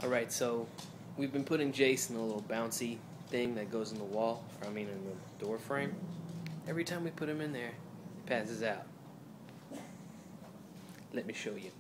Alright, so we've been putting Jace in a little bouncy thing that goes in the wall, in the door frame. Every time we put him in there, he passes out. Let me show you.